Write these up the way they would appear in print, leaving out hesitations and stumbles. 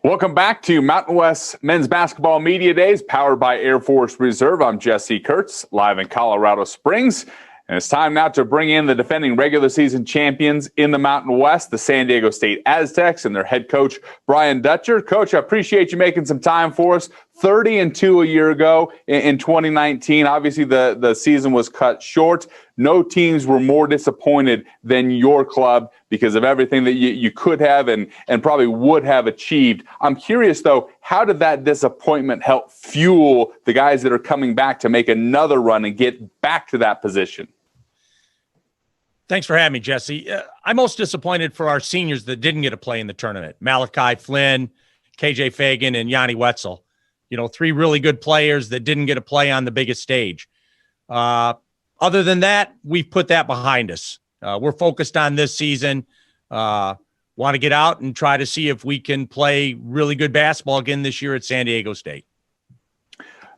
Welcome back to Mountain West Men's Basketball Media Days, powered by Air Force Reserve. I'm Jesse Kurtz, live in Colorado Springs. And it's time now to bring in the defending regular season champions in the Mountain West, the San Diego State Aztecs, and their head coach, Brian Dutcher. Coach, I appreciate you making some time for us. 30-2 a year ago in 2019. Obviously, the season was cut short. No teams were more disappointed than your club because of everything that you could have and probably would have achieved. I'm curious, though, how did that disappointment help fuel the guys that are coming back to make another run and get back to that position? Thanks for having me, Jesse. I'm most disappointed for our seniors that didn't get a play in the tournament. Malachi Flynn, KJ Fagan, and Yanni Wetzel. You know, three really good players that didn't get a play on the biggest stage. Other than that, we've put that behind us. We're focused on this season. Want to get out and try to see if we can play really good basketball again this year at San Diego State.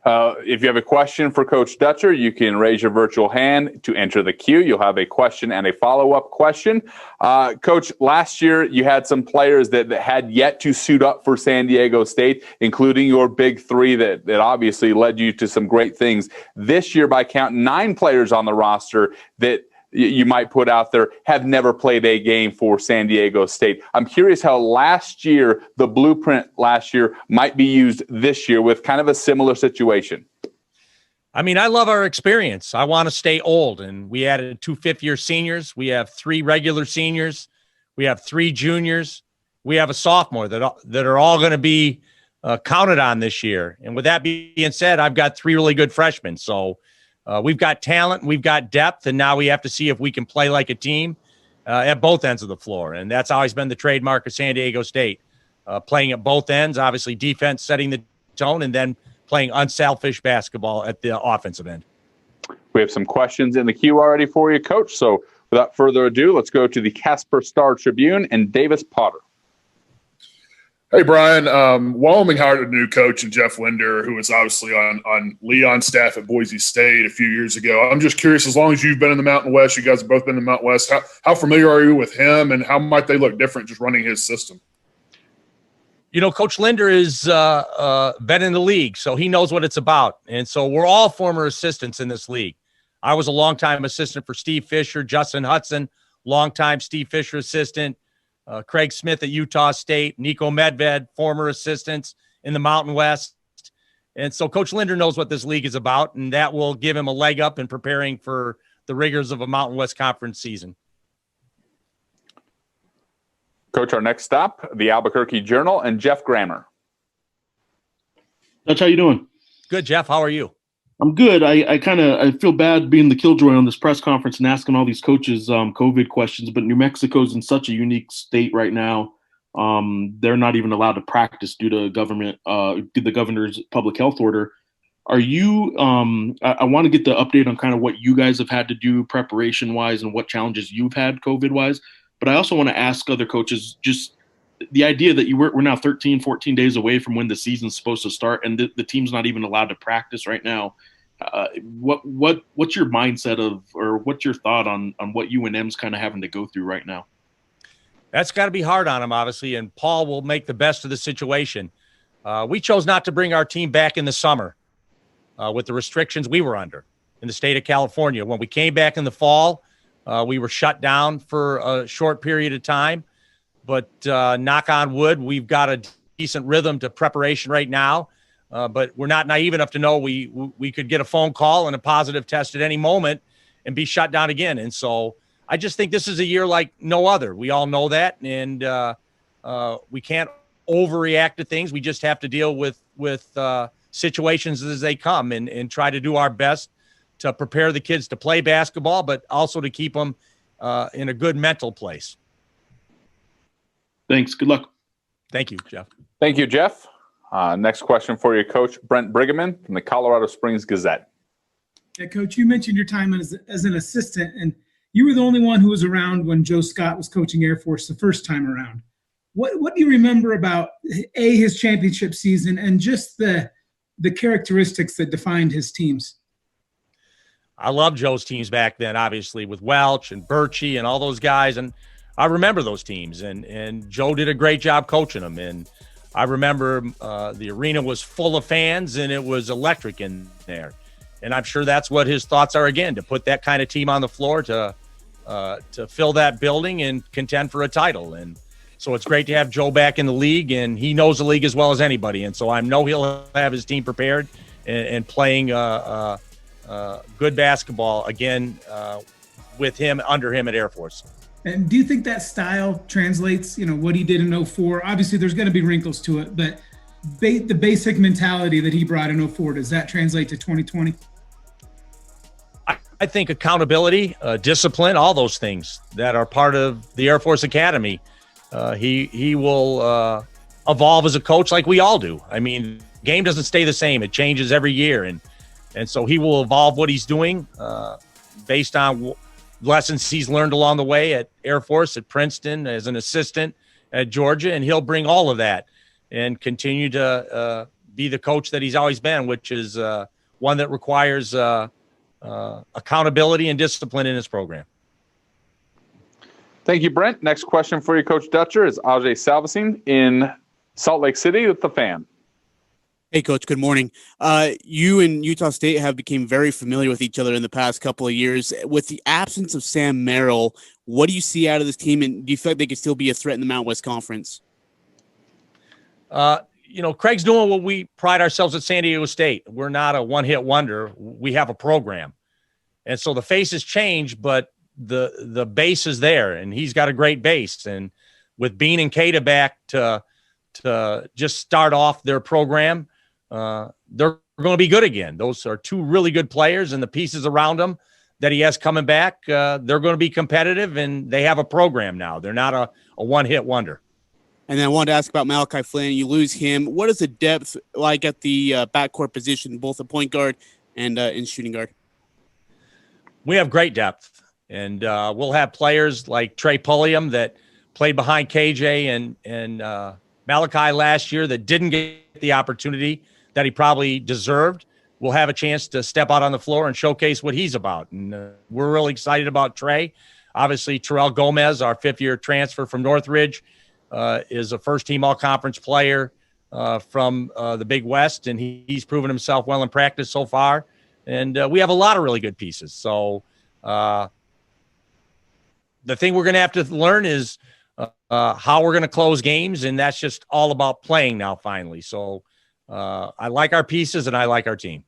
If you have a question for Coach Dutcher, you can raise your virtual hand to enter the queue. You'll have a question and a follow-up question. Coach, last year you had some players that had yet to suit up for San Diego State, including your big three that obviously led you to some great things. This year, by count, 9 players on the roster that you might put out there have never played a game for San Diego State. I'm curious how last year, the blueprint last year, might be used this year with kind of a similar situation. I mean, I love our experience. I want to stay old, and we added 2 fifth-year seniors. We have 3 regular seniors. We have 3 juniors. We have a sophomore that are all going to be counted on this year. And with that being said, I've got 3 really good freshmen. So we've got talent, we've got depth, and now we have to see if we can play like a team at both ends of the floor. And that's always been the trademark of San Diego State, playing at both ends, obviously defense setting the tone, and then playing unselfish basketball at the offensive end. We have some questions in the queue already for you, Coach. So without further ado, let's go to the Casper Star Tribune and Davis Potter. Hey, Brian. Wyoming hired a new coach in Jeff Linder, who was obviously on Leon's staff at Boise State a few years ago. I'm just curious, as long as you've been in the Mountain West, you guys have both been in the Mountain West, how familiar are you with him, and how might they look different just running his system? You know, Coach Linder is been in the league, so he knows what it's about. And so we're all former assistants in this league. I was a longtime assistant for Steve Fisher, Justin Hudson, longtime Steve Fisher assistant. Craig Smith at Utah State, Nico Medved, former assistants in the Mountain West. And so Coach Linder knows what this league is about, and that will give him a leg up in preparing for the rigors of a Mountain West Conference season. Coach, our next stop, the Albuquerque Journal and Jeff Grammer. Dutch, how you doing? Good, Jeff. How are you? I'm good. I feel bad being the killjoy on this press conference and asking all these coaches COVID questions, but New Mexico's in such a unique state right now. They're not even allowed to practice due to the governor's public health order. Are you? I want to get the update on kind of what you guys have had to do preparation wise and what challenges you've had COVID wise. But I also want to ask other coaches just the idea that we're now 13, 14 days away from when the season's supposed to start, and the team's not even allowed to practice right now. What's your mindset of, or what's your thought on what UNM's kind of having to go through right now? That's got to be hard on him, obviously, and Paul will make the best of the situation. We chose not to bring our team back in the summer with the restrictions we were under in the state of California. When we came back in the fall, we were shut down for a short period of time. But knock on wood, we've got a decent rhythm to preparation right now. But we're not naive enough to know we could get a phone call and a positive test at any moment and be shut down again. And so I just think this is a year like no other. We all know that, and we can't overreact to things. We just have to deal with situations as they come and try to do our best to prepare the kids to play basketball, but also to keep them in a good mental place. Thanks. Good luck. Thank you, Jeff. Thank you, Jeff. Next question for you, Coach Brent Brigham from the Colorado Springs Gazette. Yeah, Coach, you mentioned your time as an assistant, and you were the only one who was around when Joe Scott was coaching Air Force the first time around. What do you remember about, his championship season and just the characteristics that defined his teams? I love Joe's teams back then, obviously, with Welch and Birchie and all those guys, and I remember those teams, and Joe did a great job coaching them. And I remember the arena was full of fans and it was electric in there. And I'm sure that's what his thoughts are again, to put that kind of team on the floor to fill that building and contend for a title. And so it's great to have Joe back in the league, and he knows the league as well as anybody. And so I know he'll have his team prepared and playing good basketball again with him, under him at Air Force. And do you think that style translates, what he did in 04? Obviously, there's going to be wrinkles to it, but the basic mentality that he brought in 04, does that translate to 2020? I think accountability, discipline, all those things that are part of the Air Force Academy. He will evolve as a coach like we all do. I mean, game doesn't stay the same. It changes every year. And so he will evolve what he's doing based on lessons he's learned along the way at Air Force, at Princeton, as an assistant at Georgia. And he'll bring all of that and continue to be the coach that he's always been, which is one that requires accountability and discipline in his program. Thank you, Brent. Next question for you, Coach Dutcher, is Ajay Salvesen in Salt Lake City with the Fan. Hey, Coach. Good morning. You and Utah State have become very familiar with each other in the past couple of years. With the absence of Sam Merrill, what do you see out of this team, and do you feel like they could still be a threat in the Mountain West Conference? Craig's doing what we pride ourselves at San Diego State. We're not a one-hit wonder. We have a program. And so the faces change, but the base is there, and he's got a great base. And with Bean and Kada back to just start off their program, they're going to be good again. Those are two really good players, and the pieces around them that he has coming back, they're going to be competitive, and they have a program now. They're not a one-hit wonder. And then I wanted to ask about Malachi Flynn. You lose him. What is the depth like at the backcourt position, both a point guard and in shooting guard? We have great depth, and we'll have players like Trey Pulliam that played behind KJ and Malachi last year that didn't get the opportunity that he probably deserved. We'll have a chance to step out on the floor and showcase what he's about. And we're really excited about Trey. Obviously, Terrell Gomez, our fifth-year transfer from Northridge, is a first-team all-conference player from the Big West, and he's proven himself well in practice so far. And we have a lot of really good pieces. So the thing we're going to have to learn is how we're going to close games, and that's just all about playing now finally. So I like our pieces, and I like our team.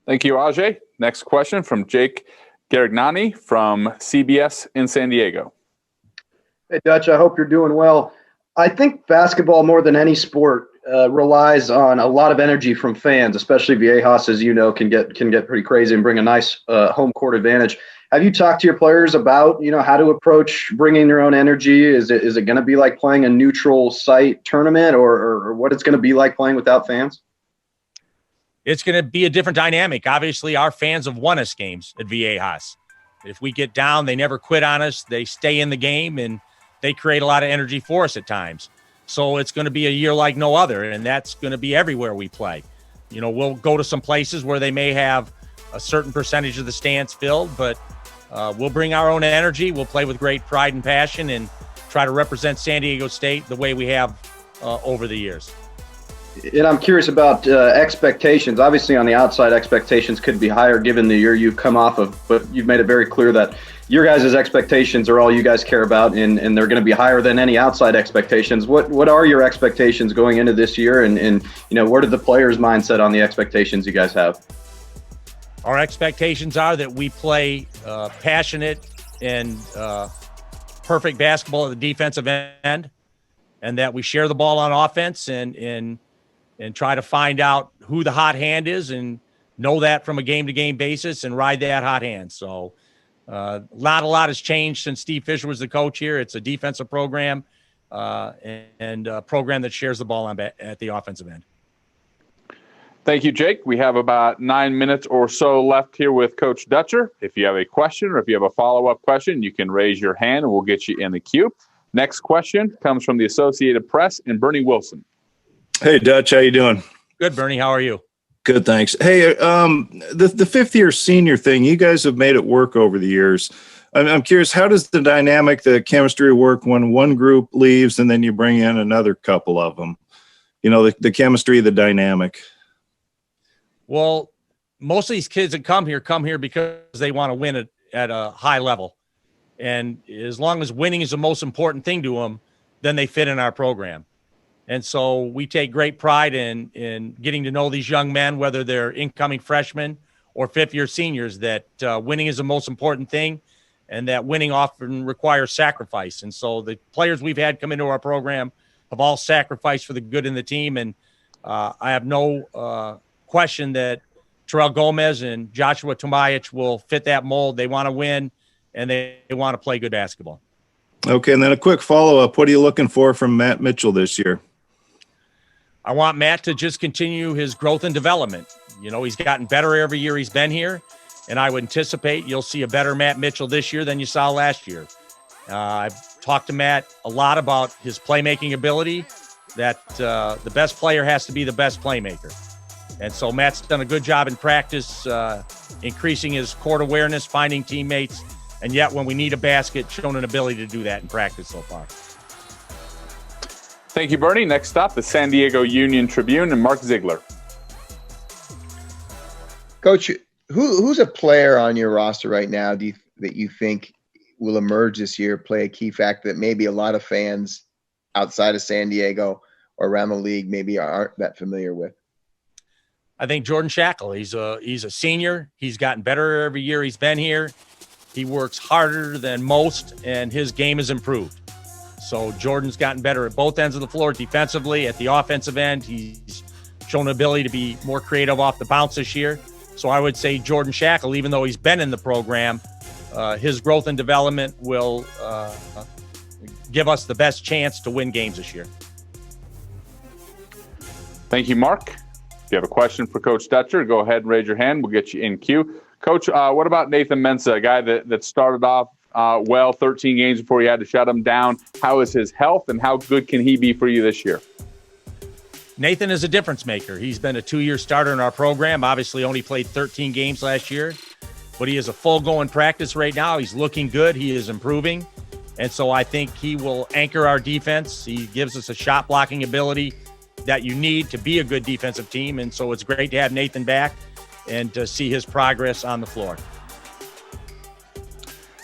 Thank you, Ajay. Next question from Jake Garagnani from CBS in San Diego. Hey, Dutch, I hope you're doing well. I think basketball, more than any sport, relies on a lot of energy from fans, especially Viejas, as you know, can get pretty crazy and bring a nice home court advantage. Have you talked to your players about, how to approach bringing your own energy? Is it going to be like playing a neutral site tournament or what it's going to be like playing without fans? It's going to be a different dynamic. Obviously, our fans have won us games at Viejas. If we get down, they never quit on us. They stay in the game, and they create a lot of energy for us at times. So it's going to be a year like no other, and that's going to be everywhere we play. We'll go to some places where they may have a certain percentage of the stands filled, but we'll bring our own energy. We'll play with great pride and passion and try to represent San Diego State the way we have over the years. And I'm curious about expectations. Obviously, on the outside, expectations could be higher given the year you've come off of, but you've made it very clear that your guys' expectations are all you guys care about, and they're going to be higher than any outside expectations. What are your expectations going into this year, and what are the players' mindset on the expectations you guys have? Our expectations are that we play passionate and perfect basketball at the defensive end, and that we share the ball on offense and try to find out who the hot hand is and know that from a game-to-game basis and ride that hot hand. So a lot has changed since Steve Fisher was the coach here. It's a defensive program and a program that shares the ball at the offensive end. Thank you, Jake. We have about 9 minutes or so left here with Coach Dutcher. If you have a question or if you have a follow-up question, you can raise your hand and we'll get you in the queue. Next question comes from the Associated Press and Bernie Wilson. Hey, Dutch, how you doing? Good, Bernie. How are you? Good, thanks. Hey, the fifth-year senior thing, you guys have made it work over the years. I'm curious, how does the dynamic, the chemistry work when one group leaves and then you bring in another couple of them? You know, the chemistry, the dynamic. Well, most of these kids that come here because they want to win at a high level. And as long as winning is the most important thing to them, then they fit in our program. And so we take great pride in getting to know these young men, whether they're incoming freshmen or fifth-year seniors, that winning is the most important thing, and that winning often requires sacrifice. And so the players we've had come into our program have all sacrificed for the good in the team. And I have no question that Terrell Gomez and Joshua Tomajic will fit that mold. They want to win, and they want to play good basketball. Okay, and then a quick follow-up. What are you looking for from Matt Mitchell this year? I want Matt to just continue his growth and development. You know, he's gotten better every year he's been here, and I would anticipate you'll see a better Matt Mitchell this year than you saw last year. I've talked to Matt a lot about his playmaking ability, that the best player has to be the best playmaker. And so Matt's done a good job in practice, increasing his court awareness, finding teammates, and yet when we need a basket, shown an ability to do that in practice so far. Thank you, Bernie. Next up, the San Diego Union Tribune and Mark Ziegler. Coach, who's a player on your roster right now that you think will emerge this year, play a key factor that maybe a lot of fans outside of San Diego or around the league maybe aren't that familiar with? I think Jordan Shackle. He's a senior. He's gotten better every year he's been here. He works harder than most, and his game has improved. So Jordan's gotten better at both ends of the floor defensively. At the offensive end, he's shown an ability to be more creative off the bounce this year. So I would say Jordan Shackle, even though he's been in the program, his growth and development will give us the best chance to win games this year. Thank you, Mark. If you have a question for Coach Dutcher, go ahead and raise your hand. We'll get you in queue. Coach, what about Nathan Mensah, a guy that started off well, 13 games before you had to shut him down? How is his health, and how good can he be for you this year? Nathan is a difference maker. He's been a 2-year starter in our program. Obviously only played 13 games last year, but he is a full go in practice right now. He's looking good. He is improving. And so I think he will anchor our defense. He gives us a shot blocking ability that you need to be a good defensive team. And so it's great to have Nathan back and to see his progress on the floor.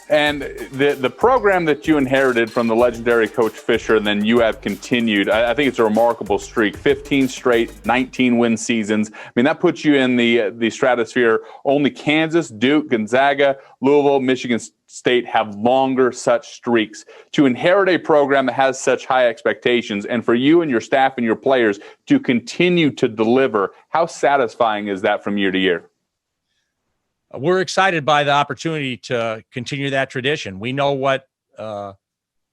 And the program that you inherited from the legendary Coach Fisher, and then you have continued, I think it's a remarkable streak. 15 straight 19-win seasons. I mean, that puts you in the stratosphere. Only Kansas, Duke, Gonzaga, Louisville, Michigan State have longer such streaks. To inherit a program that has such high expectations, and for you and your staff and your players to continue to deliver, how satisfying is that from year to year? We're excited by the opportunity to continue that tradition. We know what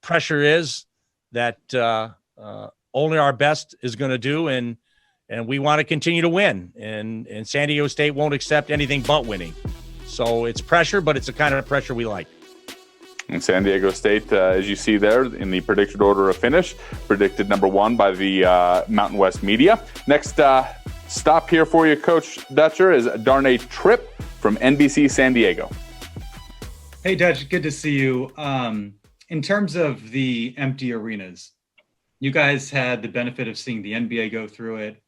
pressure is that only our best is going to do, and we want to continue to win. And San Diego State won't accept anything but winning. So it's pressure, but it's the kind of pressure we like. And San Diego State, as you see there in the predicted order of finish, predicted number 1 by the Mountain West media. Next stop here for you, Coach Dutcher, is Darnay Tripp from NBC San Diego. Hey, Dutch, good to see you. In terms of the empty arenas, you guys had the benefit of seeing the NBA go through it.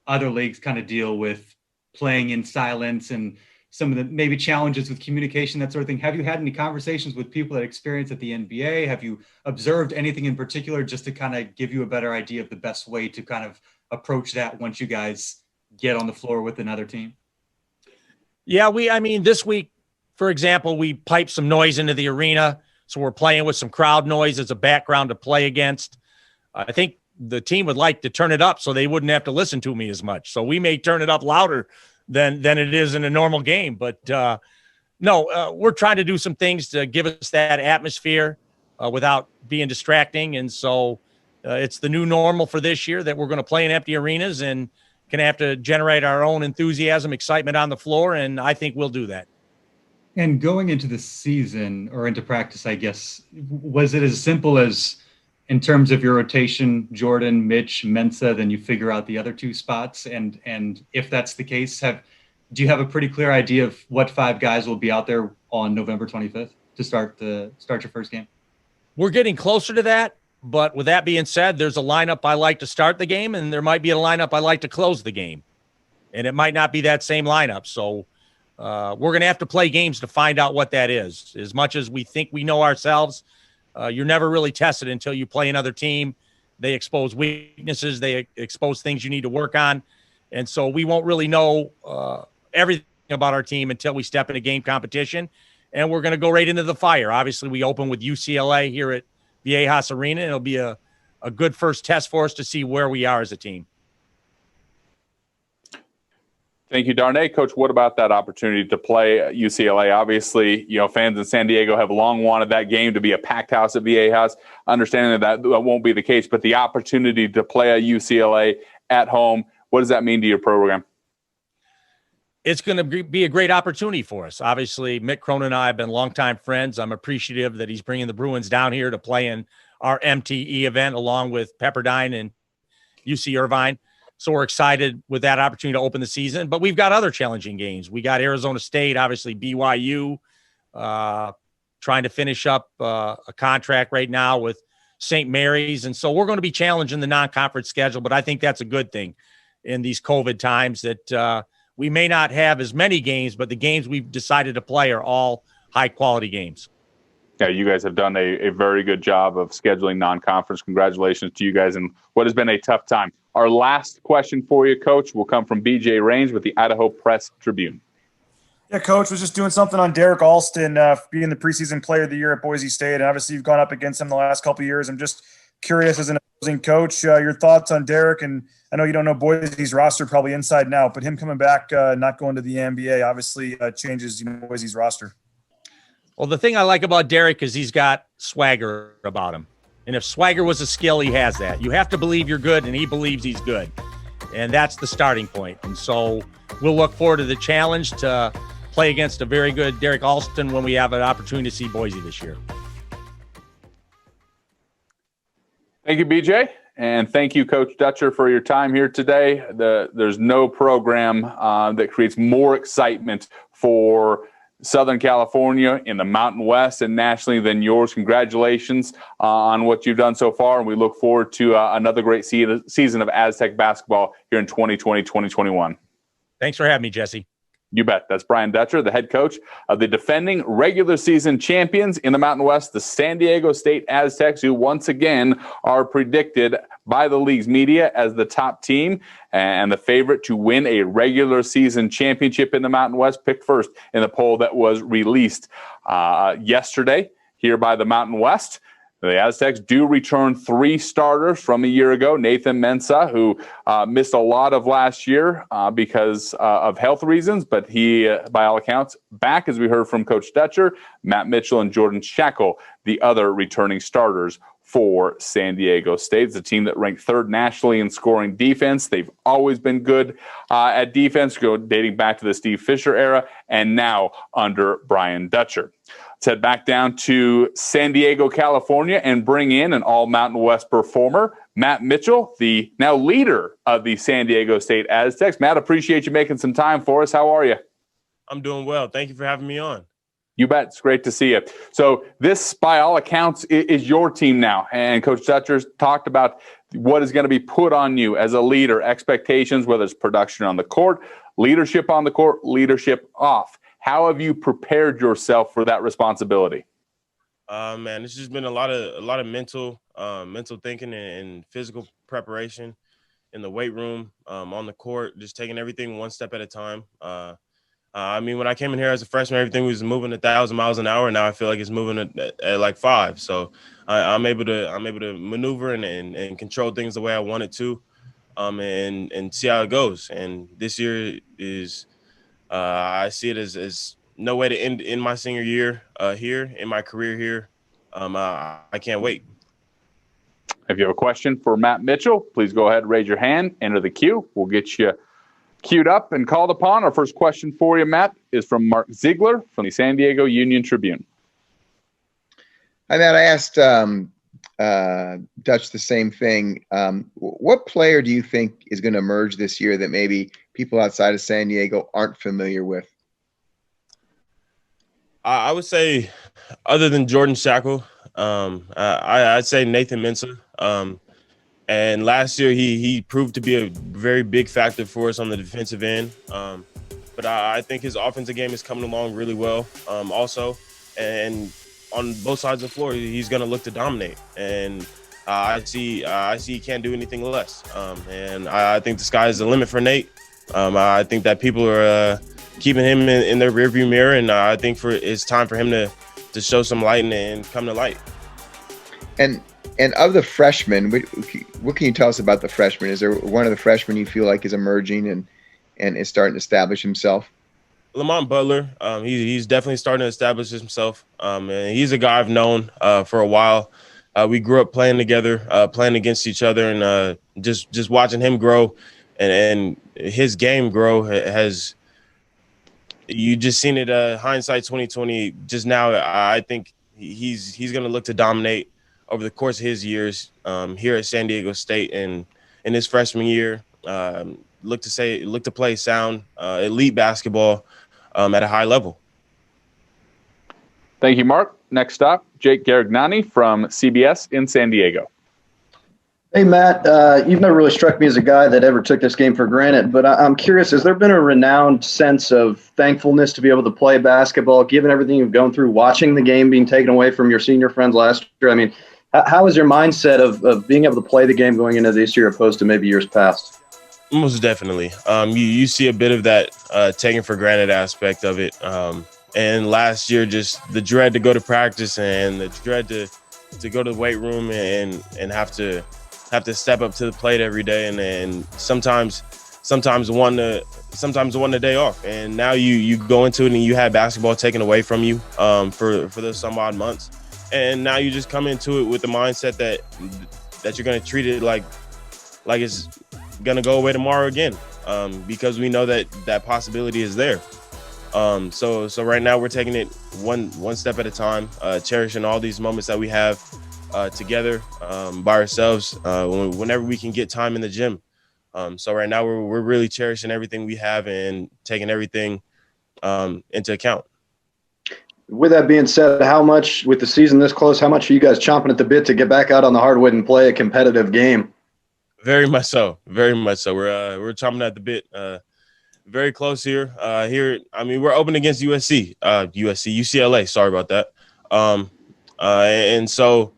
Other leagues kind of deal with playing in silence and some of the maybe challenges with communication, that sort of thing. Have you had any conversations with people that experience at the NBA? Have you observed anything in particular just to kind of give you a better idea of the best way to kind of approach that once you guys get on the floor with another team? Yeah, this week, for example, we piped some noise into the arena. So we're playing with some crowd noise as a background to play against. I think the team would like to turn it up so they wouldn't have to listen to me as much. So we may turn it up louder than it is in a normal game. But we're trying to do some things to give us that atmosphere without being distracting. And so it's the new normal for this year that we're going to play in empty arenas and going to have to generate our own enthusiasm, excitement on the floor, and I think we'll do that. And going into the season or into practice, I guess, was it as simple as in terms of your rotation, Jordan, Mitch, Mensah, then you figure out the other 2 spots? And if that's the case, do you have a pretty clear idea of what 5 guys will be out there on November 25th to start your first game? We're getting closer to that. But with that being said, there's a lineup I like to start the game, and there might be a lineup I like to close the game. And it might not be that same lineup. So we're going to have to play games to find out what that is. As much as we think we know ourselves, you're never really tested until you play another team. They expose weaknesses. They expose things you need to work on. And so we won't really know everything about our team until we step into game competition. And we're going to go right into the fire. Obviously, we open with UCLA here at Viejas Arena. It'll be a good first test for us to see where we are as a team. Thank you, Darnay. Coach, what about that opportunity to play UCLA? Obviously, fans in San Diego have long wanted that game to be a packed house at Viejas. Understanding that won't be the case, but the opportunity to play at UCLA at home, what does that mean to your program? It's going to be a great opportunity for us. Obviously, Mick Cronin and I have been longtime friends. I'm appreciative that he's bringing the Bruins down here to play in our MTE event along with Pepperdine and UC Irvine. So we're excited with that opportunity to open the season. But we've got other challenging games. We got Arizona State, obviously BYU, trying to finish up a contract right now with St. Mary's. And so we're going to be challenging the non-conference schedule, but I think that's a good thing in these COVID times that we may not have as many games, but the games we've decided to play are all high-quality games. Yeah, you guys have done a very good job of scheduling non-conference. Congratulations to you guys in what has been a tough time. Our last question for you, Coach, will come from BJ Raines with the Idaho Press Tribune. Yeah, Coach, was just doing something on Derek Alston being the preseason player of the year at Boise State. And obviously you've gone up against him the last couple of years. I'm just curious as an opposing coach, your thoughts on Derek. And I know you don't know Boise's roster probably inside and out, but him coming back, not going to the NBA, obviously changes Boise's roster. Well, the thing I like about Derek is he's got swagger about him. And if swagger was a skill, he has that. You have to believe you're good, and he believes he's good. And that's the starting point. And so we'll look forward to the challenge to play against a very good Derek Alston when we have an opportunity to see Boise this year. Thank you, BJ. And thank you, Coach Dutcher, for your time here today. There's no program that creates more excitement for Southern California, in the Mountain West, and nationally than yours. Congratulations on what you've done so far, and we look forward to another great season of Aztec basketball here in 2020-2021. Thanks for having me, Jesse. You bet. That's Brian Dutcher, the head coach of the defending regular season champions in the Mountain West, the San Diego State Aztecs, who once again are predicted by the league's media as the top team and the favorite to win a regular season championship in the Mountain West, picked first in the poll that was released yesterday here by the Mountain West. The Aztecs do return 3 starters from a year ago. Nathan Mensah, who missed a lot of last year because of health reasons, but he, by all accounts, back, as we heard from Coach Dutcher. Matt Mitchell and Jordan Shackle, the other returning starters for San Diego State. It's a team that ranked 3rd nationally in scoring defense. They've always been good at defense, dating back to the Steve Fisher era, and now under Brian Dutcher. Let's head back down to San Diego, California, and bring in an all-Mountain West performer, Matt Mitchell, the now leader of the San Diego State Aztecs. Matt, appreciate you making some time for us. How are you? I'm doing well. Thank you for having me on. You bet. It's great to see you. So this, by all accounts, is your team now. And Coach Dutcher's talked about what is going to be put on you as a leader, expectations, whether it's production on the court, leadership on the court, leadership off. How have you prepared yourself for that responsibility? Man, it's just been a lot of mental thinking and physical preparation in the weight room, on the court, just taking everything one step at a time. I mean, when I came in here as a freshman, everything was moving 1,000 miles an hour. Now I feel like it's moving at like 5. So I'm able to maneuver and control things the way I want it to, and see how it goes. And this year is. I see it as no way to end in my senior year here, in my career here. I can't wait. If you have a question for Matt Mitchell, please go ahead and raise your hand, enter the queue. We'll get you queued up and called upon. Our first question for you, Matt, is from Mark Ziegler from the San Diego Union Tribune. Hi, Matt. I asked Dutch the same thing. What player do you think is going to emerge this year that maybe people outside of San Diego aren't familiar with? I would say, other than Jordan Shackle, I'd say Nathan Mensah. And last year, he proved to be a very big factor for us on the defensive end. But I think his offensive game is coming along really well. Also, and on both sides of the floor, he's going to look to dominate. And I see he can't do anything less. And I think the sky is the limit for Nate. I think that people are keeping him in their rearview mirror, and I think it's time for him to show some light and come to light. And of the freshmen, what can you tell us about the freshmen? Is there one of the freshmen you feel like is emerging and is starting to establish himself? Lamont Butler, he's definitely starting to establish himself. And he's a guy I've known for a while. We grew up playing together, playing against each other, and just watching him grow and his game grow has. You just seen it. Hindsight 2020. Just now, I think he's going to look to dominate over the course of his years here at San Diego State, and in his freshman year, look to play sound elite basketball at a high level. Thank you, Mark. Next up, Jake Garagnani from CBS in San Diego. Hey, Matt, you've never really struck me as a guy that ever took this game for granted, but I'm curious, has there been a renowned sense of thankfulness to be able to play basketball, given everything you've gone through, watching the game being taken away from your senior friends last year? I mean, how is your mindset of being able to play the game going into this year opposed to maybe years past? Most definitely. You see a bit of that taken for granted aspect of it. And last year, just the dread to go to practice and the dread to go to the weight room and have to step up to the plate every day, and sometimes one a day off. And now you go into it and you have basketball taken away from you for those some odd months, and now you just come into it with the mindset that you're going to treat it like it's going to go away tomorrow again, because we know that possibility is there. So right now we're taking it one step at a time, cherishing all these moments that we have together by ourselves whenever we can get time in the gym. So right now we're really cherishing everything we have and taking everything into account. With that being said, how much, with the season this close, how much are you guys chomping at the bit to get back out on the hardwood and play a competitive game? Very much so. Very much so. We're chomping at the bit. Very close here. I mean, we're open against UCLA. Sorry about that. And so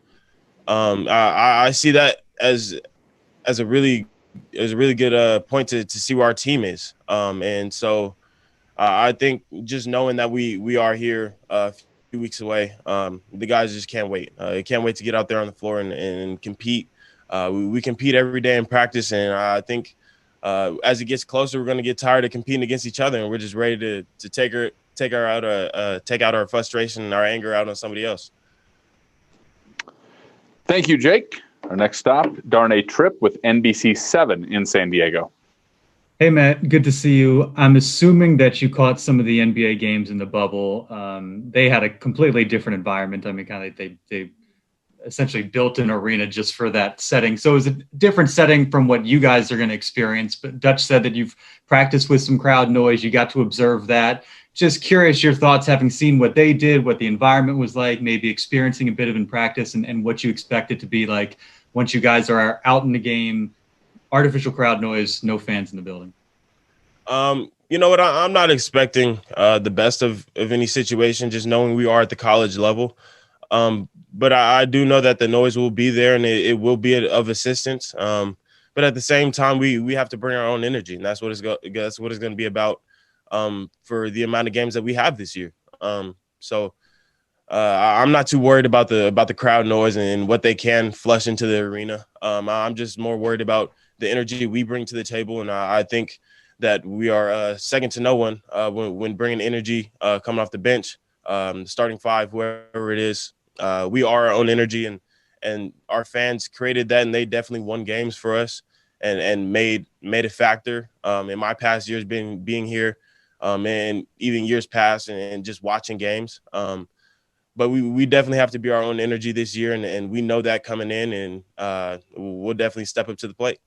I see that as a really good point to see where our team is. And so I think just knowing that we are here a few weeks away, the guys just can't wait. Can't wait to get out there on the floor and compete. We compete every day in practice, and I think as it gets closer, we're going to get tired of competing against each other, and we're just ready to take out our frustration and our anger out on somebody else. Thank you, Jake. Our next stop, Darnay Tripp with NBC7 in San Diego. Hey, Matt, good to see you. I'm assuming that you caught some of the NBA games in the bubble. They had a completely different environment. I mean, kind of they essentially built an arena just for that setting. So it was a different setting from what you guys are going to experience. But Dutch said that you've practiced with some crowd noise. You got to observe that. Just curious your thoughts, having seen what they did, what the environment was like, maybe experiencing a bit of in practice, and what you expect it to be like once you guys are out in the game. Artificial crowd noise, no fans in the building. You know what? I'm not expecting the best of any situation, just knowing we are at the college level. But I do know that the noise will be there, and it will be of assistance. But at the same time, we have to bring our own energy, and that's what it's going to be about for the amount of games that we have this year. So I'm not too worried about the crowd noise and what they can flush into the arena. I'm just more worried about the energy we bring to the table, and I think that we are second to no one when bringing energy coming off the bench, starting five, whoever it is. We are our own energy, and our fans created that, and they definitely won games for us and made a factor in my past years being here, and even years past and just watching games. But we definitely have to be our own energy this year, and we know that coming in, and we'll definitely step up to the plate.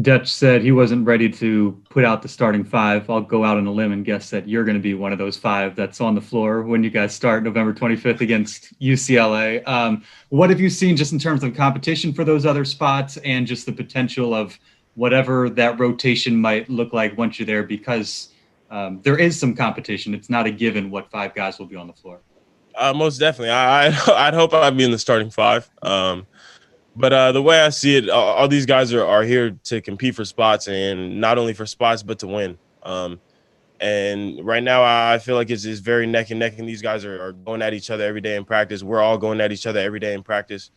Dutch said he wasn't ready to put out the starting five. I'll go out on a limb and guess that you're going to be one of those five that's on the floor when you guys start November 25th against UCLA. What have you seen just in terms of competition for those other spots and just the potential of whatever that rotation might look like once you're there? Because there is some competition. It's not a given what five guys will be on the floor. Most definitely. I'd hope I'd be in the starting five. But the way I see it, all these guys are here to compete for spots, and not only for spots, but to win. And right now, I feel like it's very neck and neck, and these guys are going at each other every day in practice. We're all going at each other every day in practice,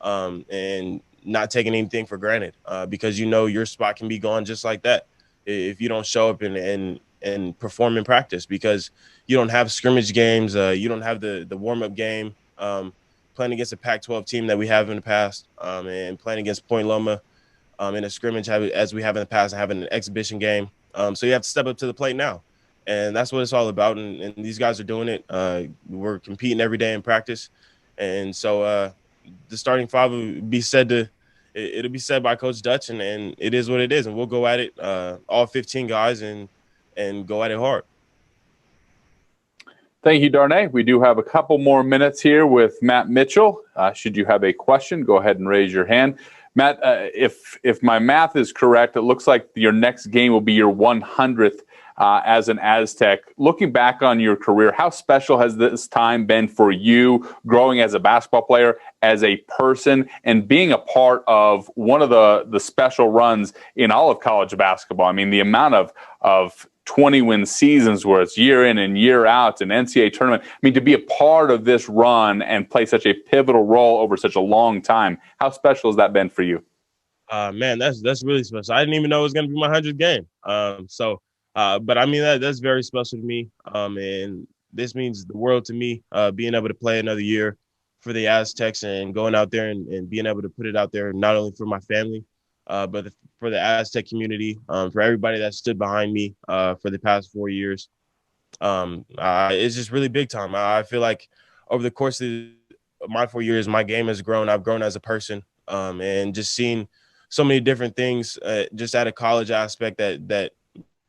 and not taking anything for granted, because your spot can be gone just like that if you don't show up and perform in practice, because you don't have scrimmage games, you don't have the warm-up game. Playing against a Pac-12 team that we have in the past, and playing against Point Loma in a scrimmage as we have in the past, and having an exhibition game. So you have to step up to the plate now. And that's what it's all about. And these guys are doing it. We're competing every day in practice. And so the starting five will be it'll be said by Coach Dutch, and it is what it is. And we'll go at it, all 15 guys, and go at it hard. Thank you, Darnay. We do have a couple more minutes here with Matt Mitchell. Should you have a question, go ahead and raise your hand. Matt, if my math is correct, it looks like your next game will be your 100th as an Aztec. Looking back on your career, how special has this time been for you, growing as a basketball player, as a person, and being a part of one of the special runs in all of college basketball? I mean, the amount of 20-win seasons where it's year in and year out, an NCAA tournament. I mean, to be a part of this run and play such a pivotal role over such a long time, how special has that been for you? Man, that's really special. I didn't even know it was going to be my 100th game. But I mean, that's very special to me. And this means the world to me, being able to play another year for the Aztecs and going out there and being able to put it out there, not only for my family, but for the Aztec community, for everybody that stood behind me for the past 4 years. It's just really big time. I feel like over the course of my 4 years, my game has grown. I've grown as a person, and just seeing so many different things just at a college aspect that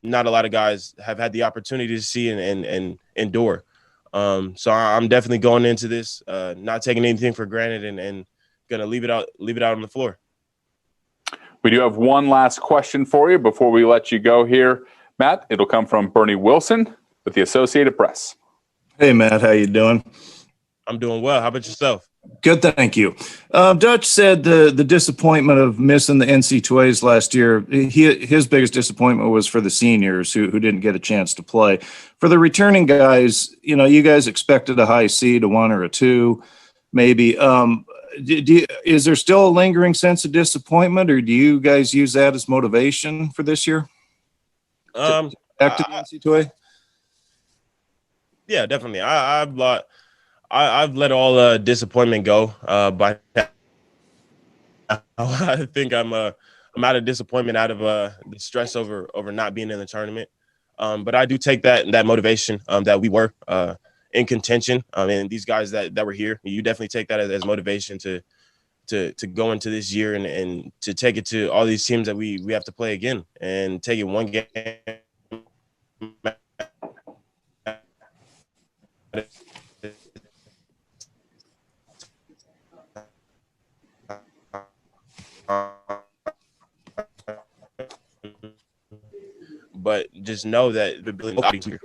not a lot of guys have had the opportunity to see and endure. So I'm definitely going into this, not taking anything for granted, and going to leave it out on the floor. We do have one last question for you before we let you go here, Matt. It'll come from Bernie Wilson with the Associated Press. Hey, Matt, how you doing? I'm doing well. How about yourself? Good, thank you. Dutch said the disappointment of missing the NC2As last year, his biggest disappointment was for the seniors who didn't get a chance to play. For the returning guys, you guys expected a high seed, a 1 or a 2, maybe. Is there still a lingering sense of disappointment, or do you guys use that as motivation for this year? Back to NC2A? Yeah, definitely. I've let all disappointment go. By I think I'm out of disappointment, out of the stress over not being in the tournament. But I do take that motivation that we were in contention. And these guys that were here, you definitely take that as motivation to go into this year and to take it to all these teams that we have to play again, and take it one game. But just know that the ability.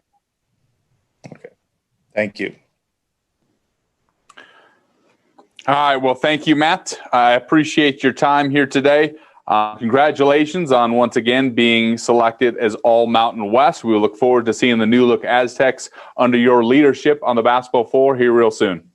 Okay. Thank you. All right. Well, thank you, Matt. I appreciate your time here today. Congratulations on once again being selected as All Mountain West. We look forward to seeing the new look Aztecs under your leadership on the basketball floor here real soon.